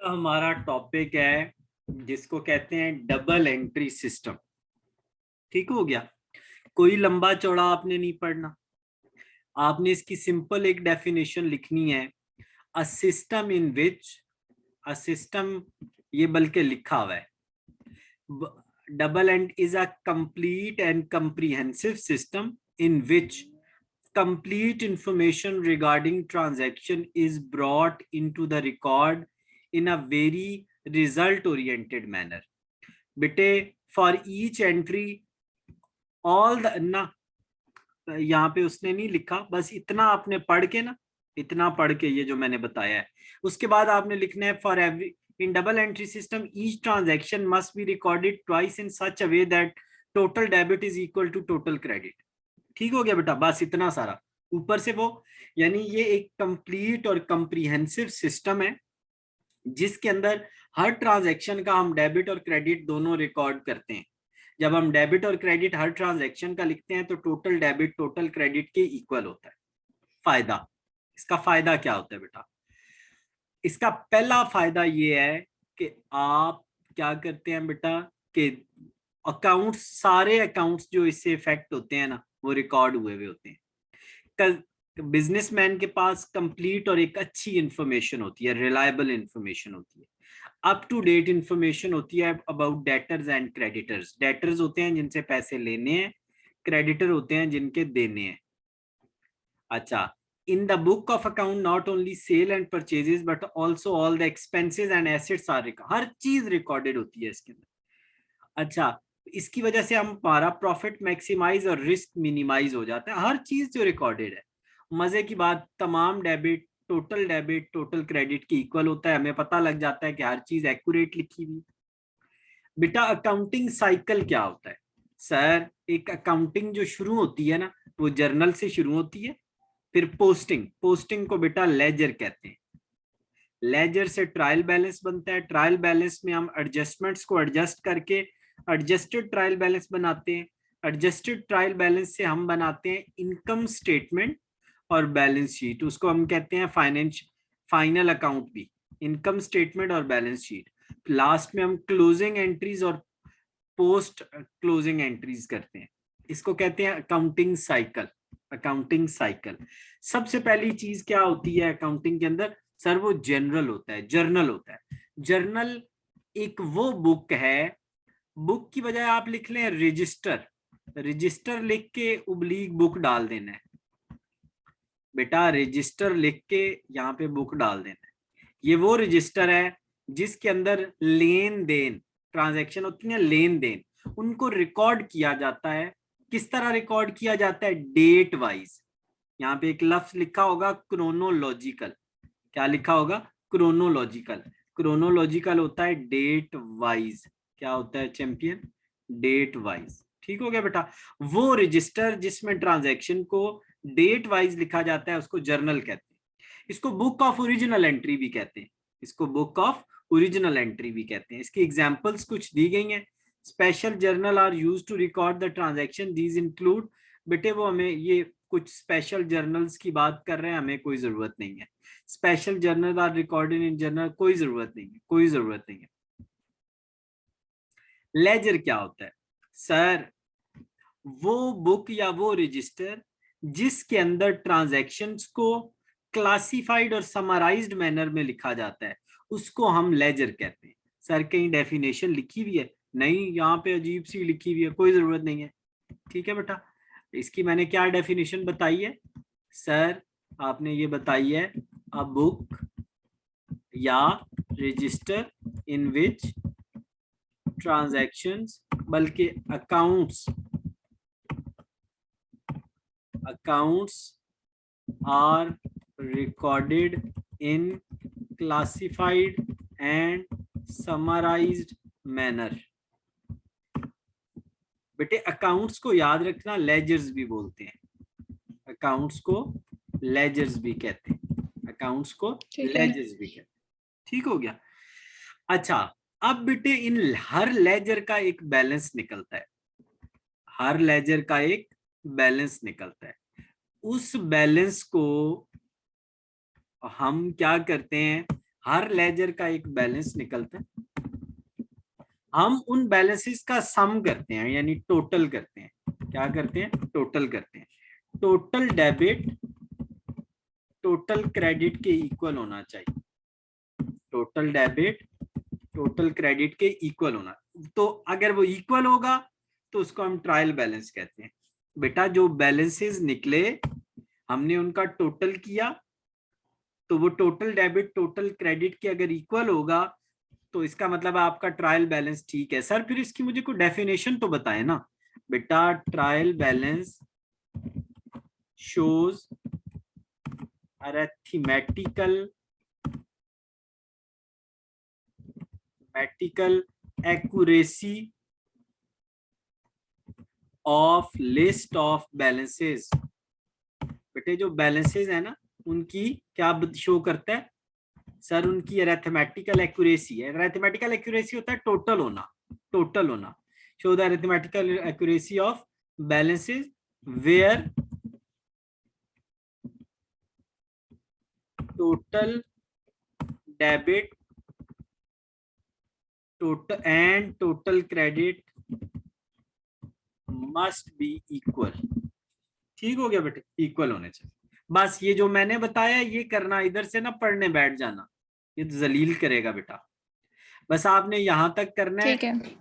हमारा टॉपिक है जिसको कहते हैं डबल एंट्री सिस्टम। ठीक हो गया। कोई लंबा चौड़ा आपने नहीं पढ़ना। आपने इसकी सिंपल एक डेफिनेशन लिखनी है। A system in which a system, ये बल्कि लिखा हुआ है, double and is a complete and comprehensive system in which complete information regarding transaction is brought into the record in a very result oriented manner. बेटे, for each entry all the ना, यहाँ पे उसने नहीं लिखा, बस इतना आपने पढ़ के ना, इतना पढ़ के ये जो मैंने बताया है, उसके बाद आपने लिखना है for every in double entry system each transaction must be recorded twice in such a way that total debit is equal to total credit. ठीक हो गया बेटा, बस इतना सारा ऊपर से वो, यानी ये एक कंप्लीट और कंप्रीहेंसिव सिस्टम है जिसके अंदर हर ट्रांजैक्शन का हम डेबिट और क्रेडिट दोनों रिकॉर्ड करते हैं। जब हम डेबिट और क्रेडिट हर ट्रांजैक्शन का लिखते हैं तो टोटल डेबिट टोटल क्रेडिट के इक्वल होता है। फायदा, इसका फायदा क्या होता है बेटा? इसका पहला फायदा ये है कि आप क्या करते हैं बेटा कि अकाउंट्स, सारे अकाउंट्स जो इससे इफेक्ट होते हैं ना, वो रिकॉर्ड हुए हुए होते हैं। बिजनेसमैन के पास कंप्लीट और एक अच्छी इंफॉर्मेशन होती है, रिलायबल इंफॉर्मेशन होती है, अप टू डेट इंफॉर्मेशन होती है about debtors and creditors. Debtors होते हैं जिनसे पैसे लेने हैं, क्रेडिटर होते हैं जिनके देने हैं। अच्छा, in the book of account not only sale and purchases but also all the expenses and assets are हर चीज रिकॉर्डेड होती है इसके अंदर। अच्छा, इसकी वजह से हमारा प्रॉफिट मैक्सिमाइज और रिस्क मिनिमाइज हो जाता है, हर चीज जो रिकॉर्डेड है। मजे की बात, तमाम डेबिट टोटल क्रेडिट की इक्वल होता है, हमें पता लग जाता है कि हर चीज एक्यूरेट लिखी हुई। बेटा, अकाउंटिंग साइकिल क्या होता है? सर, एक अकाउंटिंग जो शुरू होती है ना, वो जर्नल से शुरू होती है, फिर पोस्टिंग को बेटा लेजर कहते हैं। लेजर से ट्रायल बैलेंस बनता है, ट्रायल बैलेंस में हम एडजस्टमेंट्स को एडजस्ट करके एडजस्टेड ट्रायल बैलेंस बनाते हैं। एडजस्टेड ट्रायल बैलेंस से हम बनाते हैं इनकम स्टेटमेंट और बैलेंस शीट, उसको हम कहते हैं फाइनल अकाउंट भी, इनकम स्टेटमेंट और बैलेंस शीट। लास्ट में हम क्लोजिंग एंट्रीज और पोस्ट क्लोजिंग एंट्रीज करते हैं, इसको कहते हैं अकाउंटिंग साइकिल। अकाउंटिंग साइकिल, सबसे पहली चीज क्या होती है अकाउंटिंग के अंदर? सर, वो जनरल होता है, जर्नल होता है। जर्नल एक वो बुक है, बुक की बजाय आप लिख लें रजिस्टर, रजिस्टर लिख के उब्लीक बुक डाल देना है बेटा, रजिस्टर लिख के यहाँ पे बुक डाल देना है। ये वो रजिस्टर है जिसके अंदर लेन देन, ट्रांजैक्शन होती है, लेन देन, उनको रिकॉर्ड किया जाता है। किस तरह रिकॉर्ड किया जाता है? Date wise. यहाँ पे एक लफ्ज लिखा होगा क्रोनोलॉजिकल। क्या लिखा होगा? क्रोनोलॉजिकल। क्रोनोलॉजिकल होता है डेट वाइज। क्या होता है चैंपियन? Date wise. ठीक हो गया बेटा। वो रजिस्टर जिसमें ट्रांजैक्शन को डेट वाइज लिखा जाता है उसको जर्नल कहते हैं। इसको बुक ऑफ ओरिजिनल एंट्री भी कहते हैं, इसको बुक ऑफ ओरिजिनल एंट्री भी कहते हैं। इसकी एग्जांपल्स कुछ दी गई हैं। Special journal are used to record the transaction, these include, बेटे वो हमें ये कुछ स्पेशल जर्नल्स की बात कर रहे हैं, हमें कोई जरूरत नहीं है। Special journal are recorded in journal, कोई जरूरत नहीं है, कोई जरूरत नहीं है। लेजर क्या होता है? सर, वो बुक या वो रजिस्टर जिसके अंदर ट्रांजैक्शंस को क्लासिफाइड और समराइज्ड मैनर में लिखा जाता है उसको हम लेजर कहते हैं। सर, कहीं डेफिनेशन लिखी हुई है? नहीं, यहाँ पे अजीब सी लिखी हुई है, कोई जरूरत नहीं है। ठीक है बेटा, इसकी मैंने क्या डेफिनेशन बताई है? सर, आपने ये बताई है, अ बुक या रजिस्टर इन विच ट्रांजैक्शंस, बल्कि accounts are recorded in classified and summarised manner. बेटे, अकाउंट्स को याद रखना लेजर्स भी बोलते हैं, अकाउंट्स को लेजर्स भी कहते हैं, अकाउंट्स को लेजर्स भी कहते हैं। ठीक हो गया। अच्छा, अब बेटे इन हर लेजर का एक बैलेंस निकलता है, हर लेजर का एक बैलेंस निकलता है। उस बैलेंस को हम क्या करते हैं? हर लेजर का एक बैलेंस निकलता है, हम उन बैलेंसेस का सम करते हैं यानी टोटल करते हैं। क्या करते हैं? टोटल करते हैं। टोटल डेबिट टोटल क्रेडिट के इक्वल होना चाहिए। टोटल डेबिट टोटल क्रेडिट के इक्वल होना, तो अगर वो इक्वल होगा तो उसको हम ट्रायल बैलेंस कहते हैं। बेटा जो बैलेंसेस निकले हमने उनका टोटल किया, तो वो टोटल डेबिट टोटल क्रेडिट के अगर इक्वल होगा तो इसका मतलब आपका ट्रायल बैलेंस ठीक है। सर फिर इसकी मुझे कोई डेफिनेशन तो बताए ना। बेटा trial balance shows arithmetical accuracy of list of balances। बेटे जो बैलेंसेस है ना उनकी क्या शो करता है? सर उनकी अरिथमेटिकल एक्यूरेसी है। अरिथमेटिकल एक्यूरेसी होता है टोटल होना, टोटल होना। Show the arithmetical accuracy of balances where total debit total and total credit must be equal. ठीक हो गया बेटे, इक्वल होने चाहिए। बस ये जो मैंने बताया ये करना, इधर से ना पढ़ने बैठ जाना, ये तो जलील करेगा बेटा। बस आपने यहां तक करना है। ठीक है।